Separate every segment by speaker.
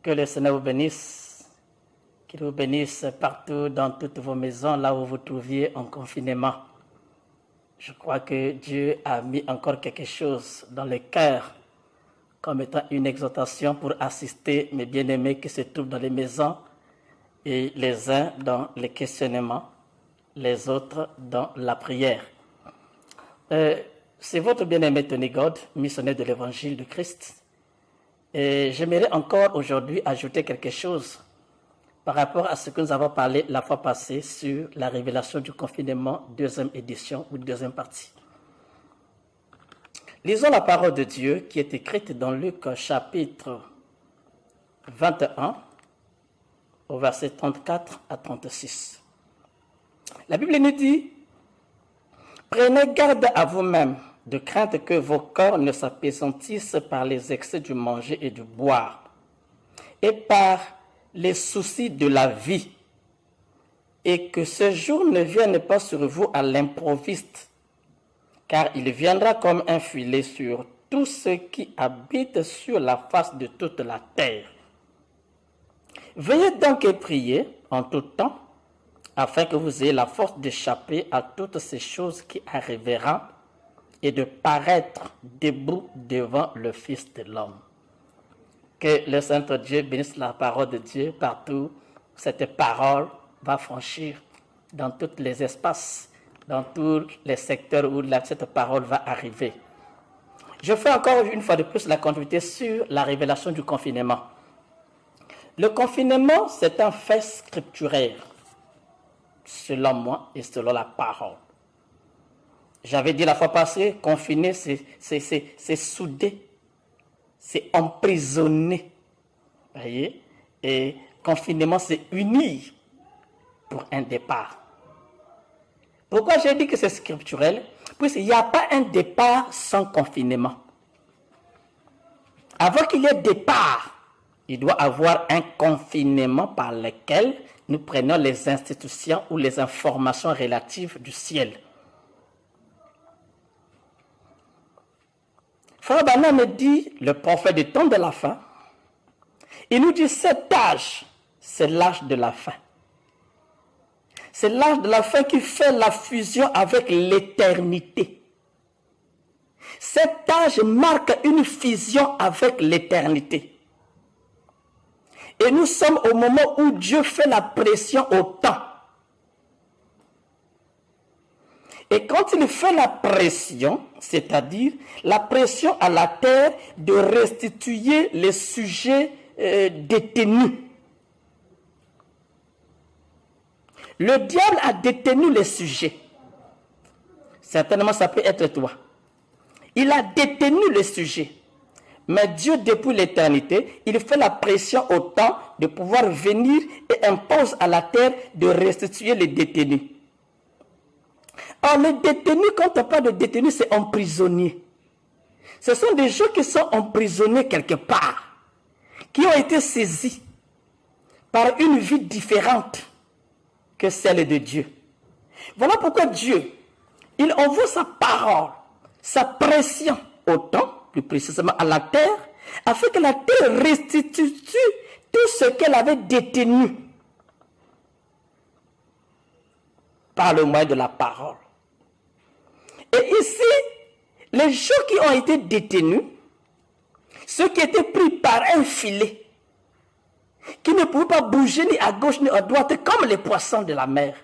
Speaker 1: Que le Seigneur vous bénisse, qu'il vous bénisse partout dans toutes vos maisons, là où vous vous trouviez en confinement. Je crois que Dieu a mis encore quelque chose dans le cœur comme étant une exhortation pour assister mes bien-aimés qui se trouvent dans les maisons et les uns dans les questionnements, les autres dans la prière. C'est votre bien-aimé Tony God, missionnaire de l'Évangile du Christ. Et j'aimerais encore aujourd'hui ajouter quelque chose par rapport à ce que nous avons parlé la fois passée sur la révélation du confinement, deuxième édition ou deuxième partie. Lisons la parole de Dieu qui est écrite dans Luc chapitre 21 au verset 34 à 36. La Bible nous dit « Prenez garde à vous-même de crainte que vos corps ne s'appesantissent par les excès du manger et du boire, et par les soucis de la vie, et que ce jour ne vienne pas sur vous à l'improviste, car il viendra comme un filet sur tous ceux qui habitent sur la face de toute la terre. Veuillez donc et priez en tout temps, afin que vous ayez la force d'échapper à toutes ces choses qui arriveront et de paraître debout devant le Fils de l'homme. » Que le Saint-Dieu bénisse la parole de Dieu partout. Cette parole va franchir dans tous les espaces, dans tous les secteurs où cette parole va arriver. Je fais encore une fois de plus la continuité sur la révélation du confinement. Le confinement, c'est un fait scripturaire, selon moi et selon la parole. J'avais dit la fois passée, confiner, c'est souder, c'est emprisonner. Voyez? Et confinement, c'est unir pour un départ. Pourquoi j'ai dit que c'est scripturel? Puisqu'il n'y a pas un départ sans confinement. Avant qu'il y ait départ, il doit y avoir un confinement par lequel nous prenons les institutions ou les informations relatives du ciel. Frère Branham me dit, le prophète du temps de la fin, il nous dit cet âge, c'est l'âge de la fin. C'est l'âge de la fin qui fait la fusion avec l'éternité. Cet âge marque une fusion avec l'éternité. Et nous sommes au moment où Dieu fait la pression au temps. Et quand il fait la pression, c'est-à-dire la pression à la terre de restituer les sujets détenus. Le diable a détenu les sujets. Certainement, ça peut être toi. Il a détenu les sujets. Mais Dieu, depuis l'éternité, il fait la pression au temps de pouvoir venir et impose à la terre de restituer les détenus. Or, les détenus, quand on parle de détenus, c'est emprisonniers. Ce sont des gens qui sont emprisonnés quelque part, qui ont été saisis par une vie différente que celle de Dieu. Voilà pourquoi Dieu, il envoie sa parole, sa pression au temps, plus précisément à la terre, afin que la terre restitue tout ce qu'elle avait détenu par le moyen de la parole. Et ici, les gens qui ont été détenus, ceux qui étaient pris par un filet, qui ne pouvaient pas bouger ni à gauche ni à droite, comme les poissons de la mer.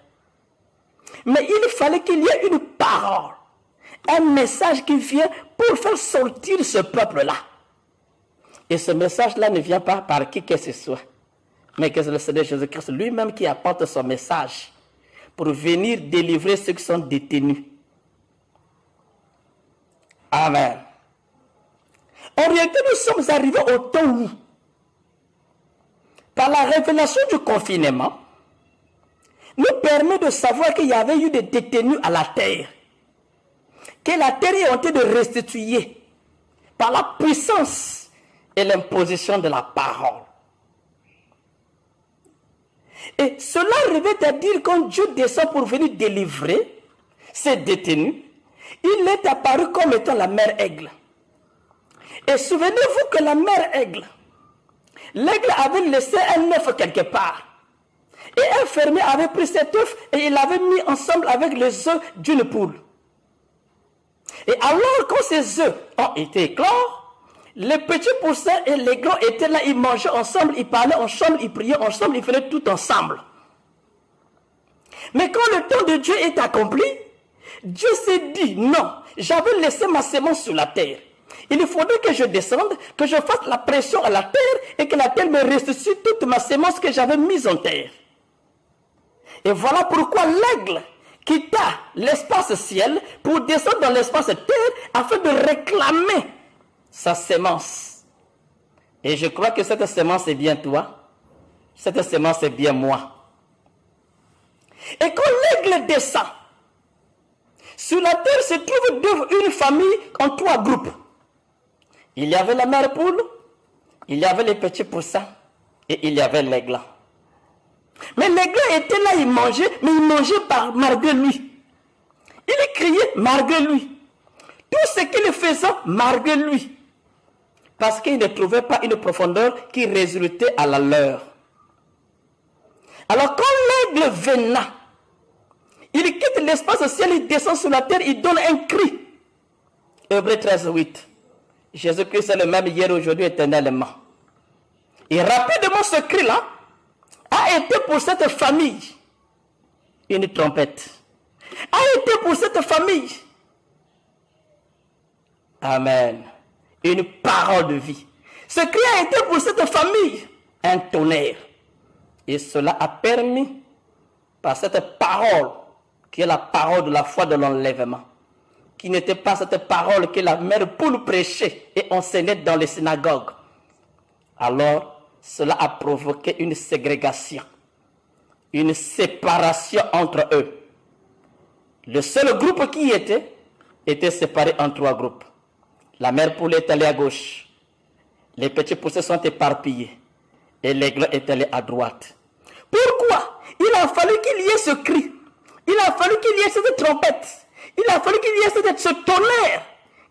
Speaker 1: Mais il fallait qu'il y ait une parole, un message qui vient pour faire sortir ce peuple-là. Et ce message-là ne vient pas par qui que ce soit, mais que c'est le Seigneur Jésus-Christ lui-même qui apporte son message pour venir délivrer ceux qui sont détenus. Amen. En réalité, nous sommes arrivés au temps où, par la révélation du confinement, nous permet de savoir qu'il y avait eu des détenus à la terre, que la terre a été de restituer par la puissance et l'imposition de la parole. Et cela revient à dire quand Dieu descend pour venir délivrer ces détenus, il est apparu comme étant la mère aigle. Et souvenez-vous que la mère aigle, l'aigle avait laissé un œuf quelque part. Et un fermier avait pris cet œuf et il l'avait mis ensemble avec les œufs d'une poule. Et alors, quand ces œufs ont été éclore, les petits poussins et les grands étaient là, ils mangeaient ensemble, ils parlaient ensemble, ils priaient ensemble, ils faisaient tout ensemble. Mais quand le temps de Dieu est accompli, Dieu s'est dit, non, j'avais laissé ma sémence sur la terre. Il faudrait que je descende, que je fasse la pression à la terre et que la terre me restitue toute ma sémence que j'avais mise en terre. Et voilà pourquoi l'aigle quitta l'espace ciel pour descendre dans l'espace terre afin de réclamer sa sémence. Et je crois que cette sémence est bien toi. Cette sémence est bien moi. Et quand l'aigle descend, sur la terre se trouve une famille en 3 groupes. Il y avait la mère poule, il y avait les petits poussins et il y avait l'aigle. Mais l'aigle était là, il mangeait, mais il mangeait malgré lui. Il criait malgré lui. Tout ce qu'il faisait malgré lui. Parce qu'il ne trouvait pas une profondeur qui résultait à la leur. Alors quand l'aigle venait, il quitte l'espace ciel, il descend sur la terre, il donne un cri. Hébreux 13, 8. Jésus-Christ est le même hier, aujourd'hui, éternellement. Et rapidement ce cri-là a été pour cette famille une trompette. A été pour cette famille, amen, une parole de vie. Ce cri a été pour cette famille un tonnerre. Et cela a permis, par cette parole, qui est la parole de la foi de l'enlèvement, qui n'était pas cette parole que la mère poule prêchait et enseignait dans les synagogues. Alors, cela a provoqué une ségrégation, une séparation entre eux. Le seul groupe qui était séparé en 3 groupes. La mère poule est allée à gauche, les petits poussins sont éparpillés et l'aigle est allé à droite. Pourquoi? Il a fallu qu'il y ait ce cri, il a fallu qu'il y ait cette trompette, il a fallu qu'il y ait ce tonnerre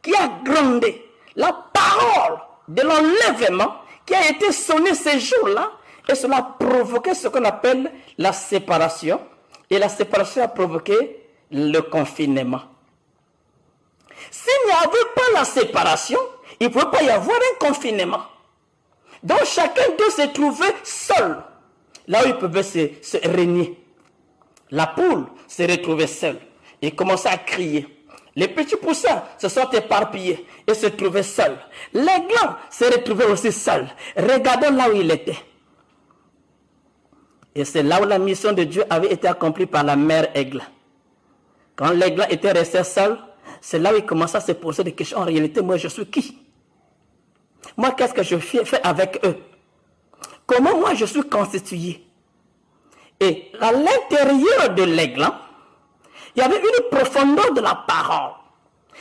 Speaker 1: qui a grondé la parole de l'enlèvement qui a été sonné ces jours-là, et cela a provoqué ce qu'on appelle la séparation, et la séparation a provoqué le confinement. S'il n'y avait pas la séparation, il ne pouvait pas y avoir un confinement. Donc chacun d'eux se trouvait seul, là où il pouvait se régner. La poule s'est retrouvée seule et commençait à crier. Les petits poussins se sont éparpillés et se trouvaient seuls. L'aigle s'est retrouvé aussi seul. Regardons là où il était. Et c'est là où la mission de Dieu avait été accomplie par la mère aigle. Quand l'aigle était resté seul, c'est là où il commençait à se poser des questions. En réalité, moi, je suis qui? Moi, qu'est-ce que je fais avec eux? Comment moi, je suis constitué? Et à l'intérieur de l'aigle, il y avait une profondeur de la parole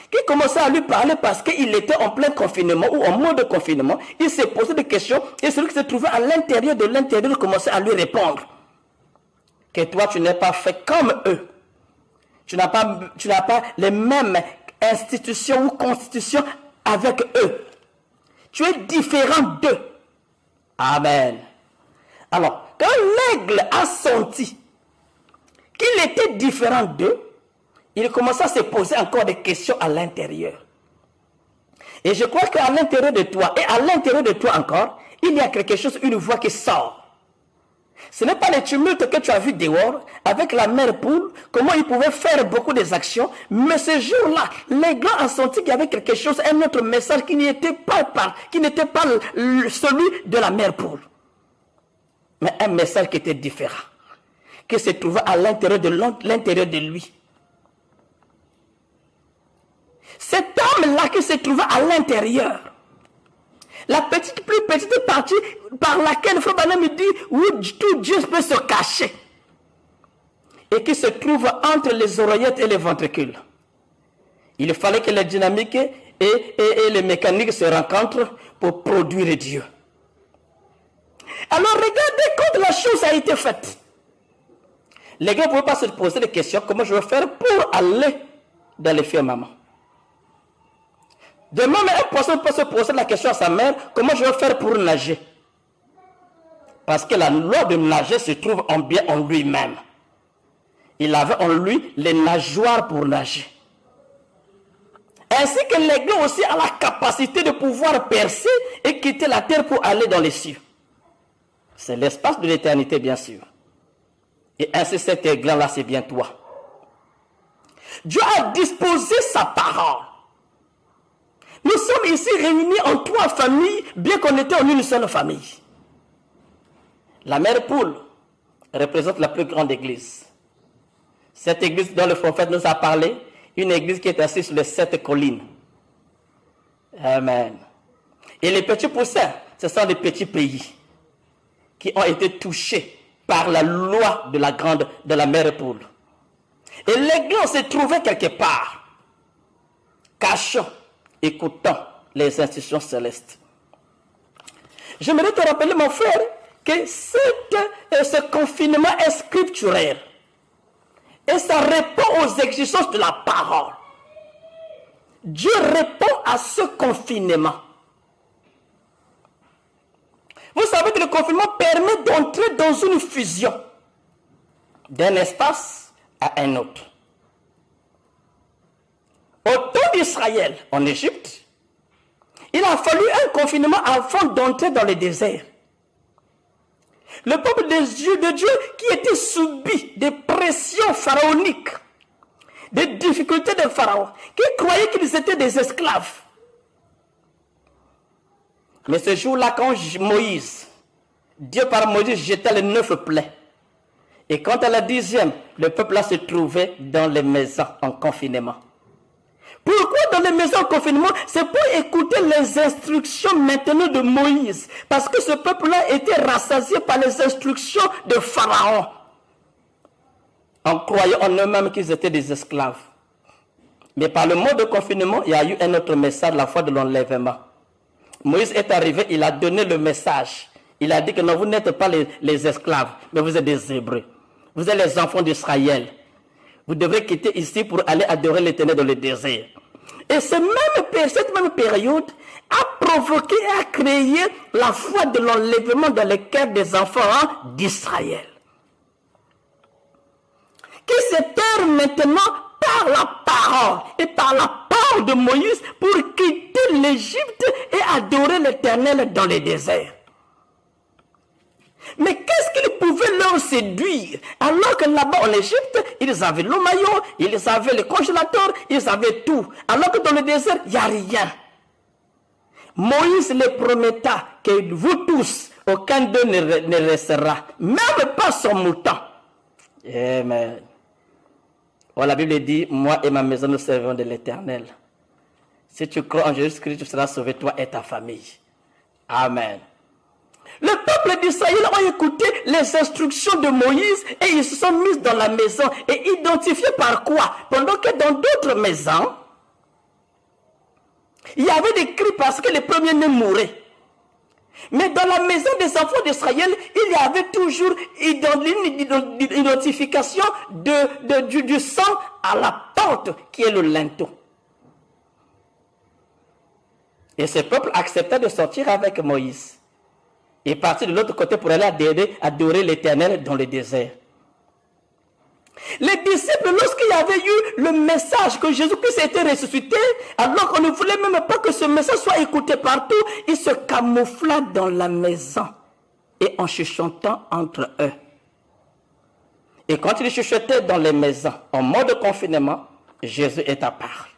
Speaker 1: qui commençait à lui parler parce qu'il était en plein confinement ou en mode de confinement. Il s'est posé des questions et celui qui se trouvait à l'intérieur de l'intérieur commençait à lui répondre que toi, tu n'es pas fait comme eux. Tu n'as pas les mêmes institutions ou constitutions avec eux. Tu es différent d'eux. Amen. Alors, quand l'aigle a senti qu'il était différent d'eux, il commençait à se poser encore des questions à l'intérieur. Et je crois qu'à l'intérieur de toi, et à l'intérieur de toi encore, il y a quelque chose, une voix qui sort. Ce n'est pas le tumulte que tu as vu dehors, avec la mère poule, comment il pouvait faire beaucoup des actions, mais ce jour-là, l'aigle a senti qu'il y avait quelque chose, un autre message qui n'était pas celui de la mère poule. Mais un message qui était différent, qui se trouvait à l'intérieur de lui. Cet homme-là qui se trouvait à l'intérieur, la plus petite partie par laquelle Frère Branham dit où tout Dieu peut se cacher, et qui se trouve entre les oreillettes et les ventricules. Il fallait que les dynamiques et les mécaniques se rencontrent pour produire Dieu. Alors regardez quand la chose a été faite. Les gars ne pouvaient pas se poser des questions, comment je vais faire pour aller dans les firmaments. De même, un poisson peut se poser la question à sa mère, comment je vais faire pour nager. Parce que la loi de nager se trouve en bien en lui-même. Il avait en lui les nageoires pour nager. Ainsi que l'aiglon aussi a la capacité de pouvoir percer et quitter la terre pour aller dans les cieux. C'est l'espace de l'éternité, bien sûr. Et ainsi cet aiglon-là, c'est bien toi. Dieu a disposé sa parole. Nous sommes ici réunis en 3 familles, bien qu'on était en une seule famille. La mère poule représente la plus grande église. Cette église dont le prophète nous a parlé, une église qui est assise sur les 7 collines. Amen. Et les petits poussins, ce sont des petits pays qui ont été touchés par la loi de la mère poule. Et l'aiglon se trouvait quelque part, cachant, écoutant les institutions célestes. J'aimerais te rappeler, mon frère, que ce confinement est scripturaire. Et ça répond aux exigences de la parole. Dieu répond à ce confinement. Vous savez que le confinement permet d'entrer dans une fusion d'un espace à un autre. Au temps d'Israël, en Égypte, il a fallu un confinement avant d'entrer dans le désert. Le peuple de Dieu qui était subi des pressions pharaoniques, des difficultés de Pharaon, qui croyaient qu'ils étaient des esclaves. Mais ce jour-là, quand Moïse, Dieu par Moïse jetait les 9 plaies, et quand à la 10e, le peuple-là se trouvait dans les maisons en confinement. Pourquoi dans les maisons en confinement? C'est pour écouter les instructions maintenant de Moïse. Parce que ce peuple-là était rassasié par les instructions de Pharaon. En croyant en eux-mêmes qu'ils étaient des esclaves. Mais par le mot de confinement, il y a eu un autre message, la foi de l'enlèvement. Moïse est arrivé, il a donné le message. Il a dit que non, vous n'êtes pas les esclaves, mais vous êtes des Hébreux. Vous êtes les enfants d'Israël. Vous devrez quitter ici pour aller adorer l'Éternel dans le désert. Et cette même période a provoqué et a créé la foi de l'enlèvement dans les cœurs des enfants d'Israël. Qui se perd maintenant par la parole et par la parole de Moïse pour quitter l'Égypte et adorer l'Éternel dans le désert. Mais qu'est-ce qu'ils pouvaient leur séduire? Alors que là-bas en Égypte, ils avaient l'eau maillot, ils avaient le congélateur, ils avaient tout. Alors que dans le désert, il n'y a rien. Moïse les prometta que vous tous, aucun d'eux ne restera, même pas son mouton. Amen. Oh, la Bible dit, moi et ma maison nous servons de l'Éternel. Si tu crois en Jésus-Christ, tu seras sauvé, toi et ta famille. Amen. Le peuple d'Israël a écouté les instructions de Moïse et ils se sont mis dans la maison et identifiés par quoi? Pendant que dans d'autres maisons, il y avait des cris parce que les premiers-nés mouraient. Mais dans la maison des enfants d'Israël, il y avait toujours une identification du sang à la porte qui est le linteau. Et ce peuple accepta de sortir avec Moïse et partir de l'autre côté pour aller adorer l'Éternel dans le désert. Les disciples, lorsqu'il y avait eu le message que Jésus-Christ était ressuscité, alors qu'on ne voulait même pas que ce message soit écouté partout, ils se camoufla dans la maison et en chuchotant entre eux. Et quand ils chuchotaient dans les maisons, en mode confinement, Jésus est apparu.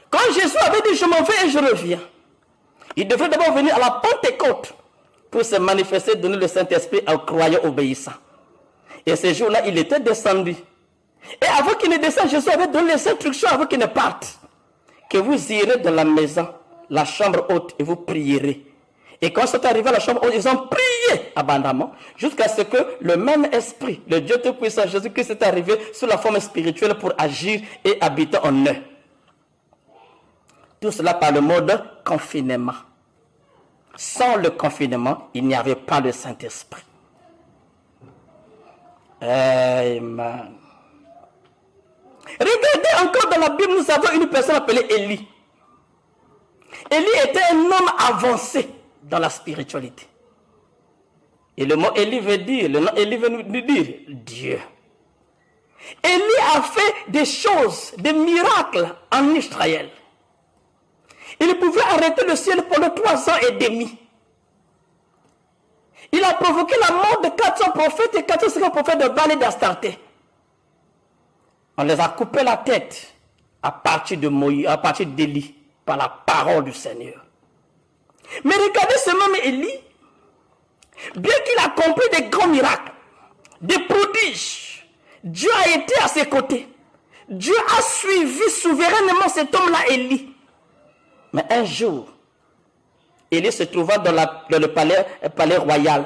Speaker 1: Quand Jésus avait dit « je m'en vais et je reviens », il devrait d'abord venir à la Pentecôte pour se manifester, donner le Saint-Esprit aux croyants obéissants. Et ce jour-là, il était descendu. Et avant qu'il ne descende, Jésus avait donné les instructions avant qu'il ne parte. Que vous irez dans la maison, la chambre haute, et vous prierez. Et quand ils sont arrivés à la chambre haute, ils ont prié abondamment, jusqu'à ce que le même esprit, le Dieu Tout-Puissant, Jésus-Christ, est arrivé sous la forme spirituelle pour agir et habiter en eux. Tout cela par le mode confinement. Sans le confinement, il n'y avait pas de Saint-Esprit. Amen. Regardez encore dans la Bible, nous avons une personne appelée Élie. Élie était un homme avancé dans la spiritualité. Et le mot Élie veut dire, le nom Élie veut nous dire Dieu. Élie a fait des choses, des miracles en Israël. Il pouvait arrêter le ciel pendant 3 ans et demi. Il a provoqué la mort de 400 prophètes et 450 prophètes de Baal et d'Astarté. On les a coupé la tête à partir de Moïse, à partir d'Élie, par la parole du Seigneur. Mais regardez ce même Élie, bien qu'il a accompli des grands miracles, des prodiges, Dieu a été à ses côtés. Dieu a suivi souverainement cet homme-là, Élie. Mais un jour, Élie se trouvant dans le palais royal.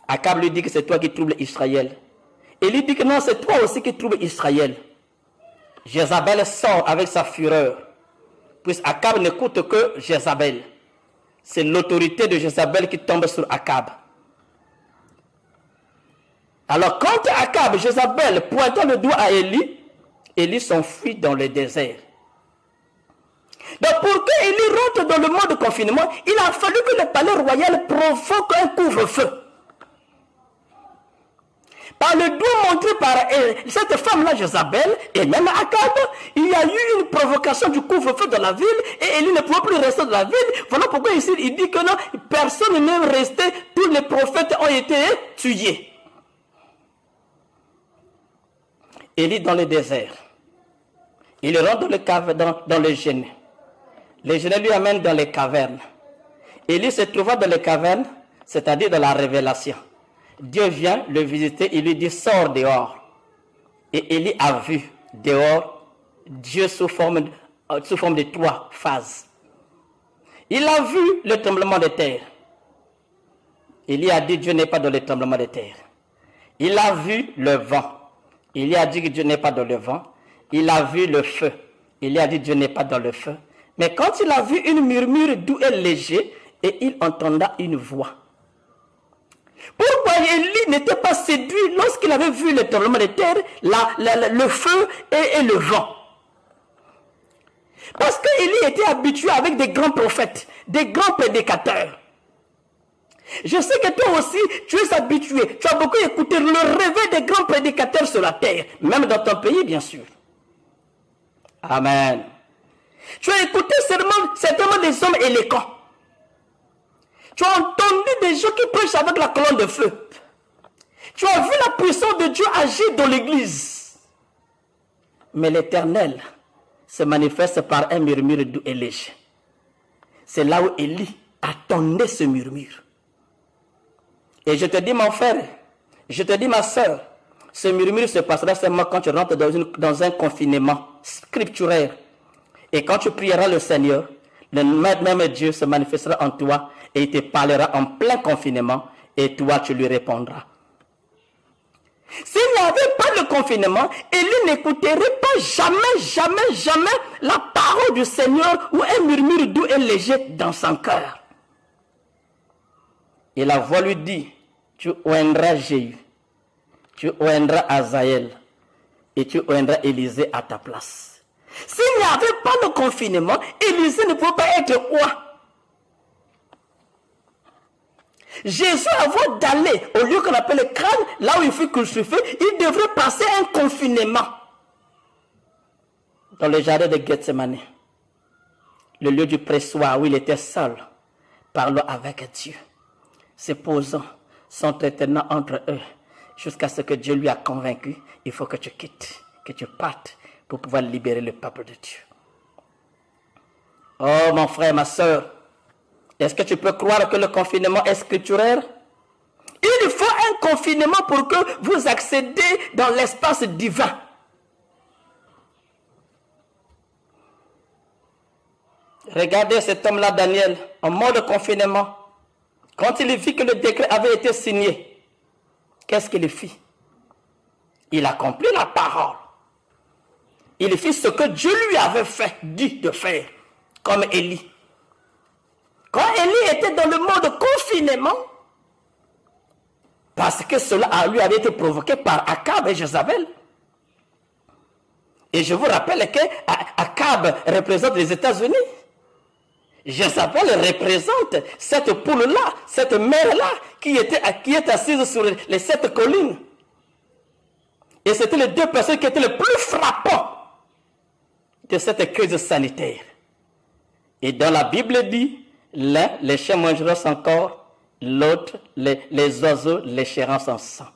Speaker 1: Akab lui dit que c'est toi qui troubles Israël. Élie dit que non, c'est toi aussi qui troubles Israël. Jézabel sort avec sa fureur. Puisque Akab n'écoute que Jézabel. C'est l'autorité de Jézabel qui tombe sur Akab. Alors quand Akab, Jézabel, pointant le doigt à Élie, Élie s'enfuit dans le désert. Donc pour que Élie rentre dans le mode de confinement, il a fallu que le palais royal provoque un couvre-feu. Par le doigt montré par cette femme-là, Jézabel, et même Akab, il y a eu une provocation du couvre-feu dans la ville, et Élie ne pouvait plus rester dans la ville. Voilà pourquoi ici il dit que non, personne n'est resté, tous les prophètes ont été tués. Élie dans le désert. Il rentre dans le Génet. Les Génet lui amènent dans les cavernes. Élie se trouvant dans les cavernes, c'est-à-dire dans la révélation. Dieu vient le visiter, il lui dit sors dehors. Et Élie a vu dehors Dieu sous forme de 3 phases. Il a vu le tremblement de terre. Élie a dit Dieu n'est pas dans le tremblement de terre. Il a vu le vent. Élie a dit que Dieu n'est pas dans le vent. Il a vu le feu. Élie a dit Dieu n'est pas dans le feu. Mais quand il a vu une murmure doux et léger, et il entenda une voix. Pourquoi Élie n'était pas séduit lorsqu'il avait vu le tremblement de terre, le feu et le vent? Parce qu'Élie était habitué avec des grands prophètes, des grands prédicateurs. Je sais que toi aussi, tu es habitué. Tu as beaucoup écouté le réveil des grands prédicateurs sur la terre, même dans ton pays, bien sûr. Amen. Tu as écouté certainement des hommes éloquents. Tu as entendu des gens qui prêchent avec la colonne de feu. Tu as vu la puissance de Dieu agir dans l'église. Mais l'Éternel se manifeste par un murmure doux et léger. C'est là où Élie attendait ce murmure. Et je te dis, mon frère, je te dis, ma soeur, ce murmure se passera seulement quand tu rentres dans un confinement scripturaire. Et quand tu prieras le Seigneur, le même Dieu se manifestera en toi et il te parlera en plein confinement et toi tu lui répondras. S'il n'y avait pas le confinement, Élie n'écouterait pas jamais la parole du Seigneur ou un murmure doux et léger dans son cœur. Et la voix lui dit, tu oindras Jéhu, tu oindras Azaël et tu oindras Élisée à ta place. S'il n'y avait pas le confinement, Élisée ne pouvait pas être roi. Jésus, avant d'aller au lieu qu'on appelle le crâne, là où il fut crucifié, il devrait passer un confinement. Dans le jardin de Gethsemane, le lieu du pressoir où il était seul, parlant avec Dieu, se posant, s'entretenant entre eux, jusqu'à ce que Dieu lui a convaincu, il faut que tu quittes, que tu partes, pour pouvoir libérer le peuple de Dieu. Oh mon frère, ma soeur, est-ce que tu peux croire que le confinement est scripturaire? Il faut un confinement pour que vous accédez dans l'espace divin. Regardez cet homme-là, Daniel, en mode confinement. Quand il vit que le décret avait été signé, qu'est-ce qu'il fit? Il accomplit la parole. Il fit ce que Dieu lui avait dit de faire, comme Élie. Quand Élie était dans le mode confinement, parce que cela lui avait été provoqué par Akab et Jézabel. Et je vous rappelle que Akab représente les États-Unis. Jézabel représente cette poule-là, cette mère-là, qui est assise sur les 7 collines. Et c'était les 2 personnes qui étaient les plus frappants de cette crise sanitaire. Et dans la Bible dit, l'un, les chiens mangeront son corps, l'autre, les oiseaux lécheront son sang.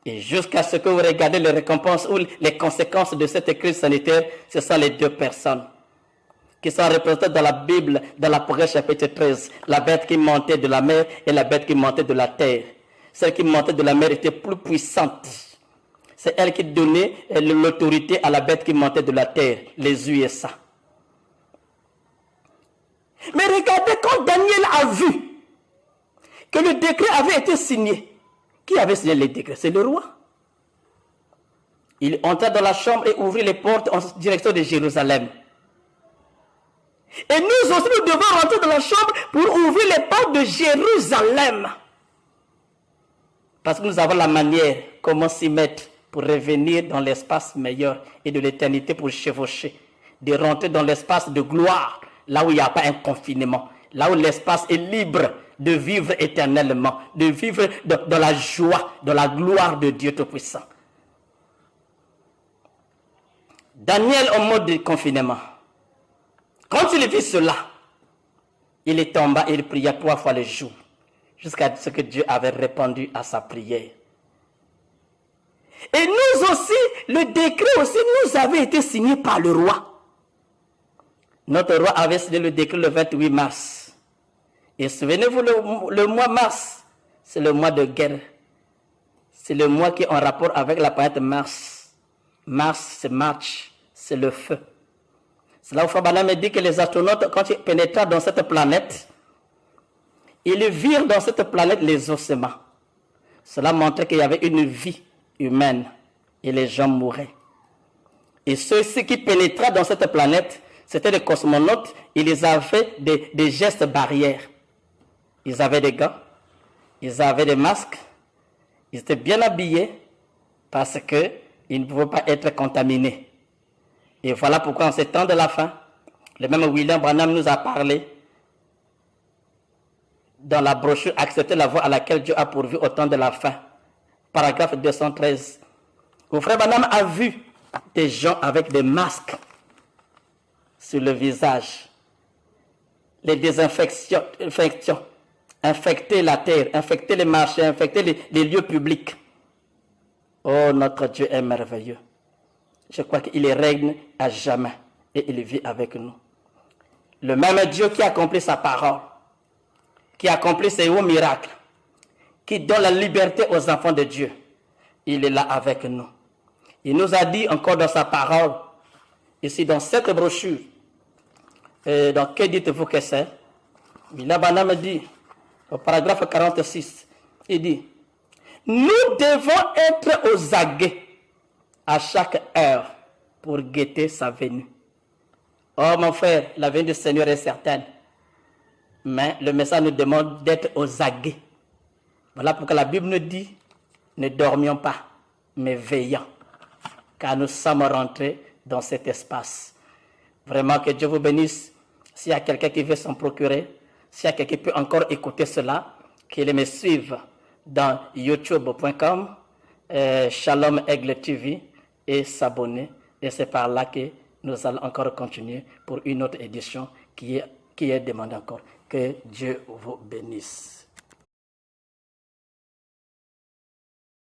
Speaker 1: Et jusqu'à ce que vous regardez les récompenses ou les conséquences de cette crise sanitaire, ce sont les 2 personnes qui sont représentées dans la Bible, dans l'Apocalypse chapitre 13. La bête qui montait de la mer et la bête qui montait de la terre. Celle qui montait de la mer était plus puissante. C'est elle qui donnait l'autorité à la bête qui montait de la terre, les USA. Mais regardez, quand Daniel a vu que le décret avait été signé, qui avait signé le décret? C'est le roi. Il entra dans la chambre et ouvrit les portes en direction de Jérusalem. Et nous aussi, nous devons rentrer dans la chambre pour ouvrir les portes de Jérusalem. Parce que nous avons la manière, comment s'y mettre pour revenir dans l'espace meilleur et de l'éternité pour chevaucher, de rentrer dans l'espace de gloire, là où il n'y a pas un confinement, là où l'espace est libre de vivre éternellement, de vivre dans la joie, dans la gloire de Dieu Tout-Puissant. Daniel en mode de confinement. Quand il vit cela, il est tombé et il pria 3 fois le jour, jusqu'à ce que Dieu avait répondu à sa prière. Et nous aussi, le décret aussi nous avait été signé par le roi. Notre roi avait signé le décret le 28 mars. Et souvenez-vous, le mois mars, c'est le mois de guerre. C'est le mois qui est en rapport avec la planète Mars. Mars, c'est March, c'est le feu. C'est là où Fabalam dit que les astronautes, quand ils pénétrent dans cette planète, ils virent dans cette planète les ossements. Cela montrait qu'il y avait une vie humaine et les gens mouraient. Et ceux-ci qui pénétraient dans cette planète, c'était des cosmonautes, ils avaient des gestes barrières. Ils avaient des gants, ils avaient des masques, ils étaient bien habillés parce qu'ils ne pouvaient pas être contaminés. Et voilà pourquoi en ces temps de la fin, le même William Branham nous a parlé dans la brochure « Accepter la voie à laquelle Dieu a pourvu au temps de la fin », paragraphe 213. Où frère Branham a vu des gens avec des masques sur le visage, les désinfections, infecter la terre, infecter les marchés, infecter les lieux publics. Oh, notre Dieu est merveilleux. Je crois qu'il règne à jamais et il vit avec nous. Le même Dieu qui accomplit sa parole, qui accomplit ses hauts miracles, qui donne la liberté aux enfants de Dieu, il est là avec nous. Il nous a dit encore dans sa parole, ici dans cette brochure, donc que dites-vous que c'est? William Branham dit, au paragraphe 46, il dit, nous devons être aux aguets à chaque heure pour guetter sa venue. Oh mon frère, la venue du Seigneur est certaine. Mais le message nous demande d'être aux aguets. Voilà pourquoi la Bible nous dit, ne dormions pas, mais veillons. Car nous sommes rentrés dans cet espace. Vraiment que Dieu vous bénisse. S'il y a quelqu'un qui veut s'en procurer, s'il y a quelqu'un qui peut encore écouter cela, qu'il me suive dans youtube.com, Shalom Aigle TV, et s'abonner. Et c'est par là que nous allons encore continuer pour une autre édition qui est demandée encore. Que Dieu vous bénisse.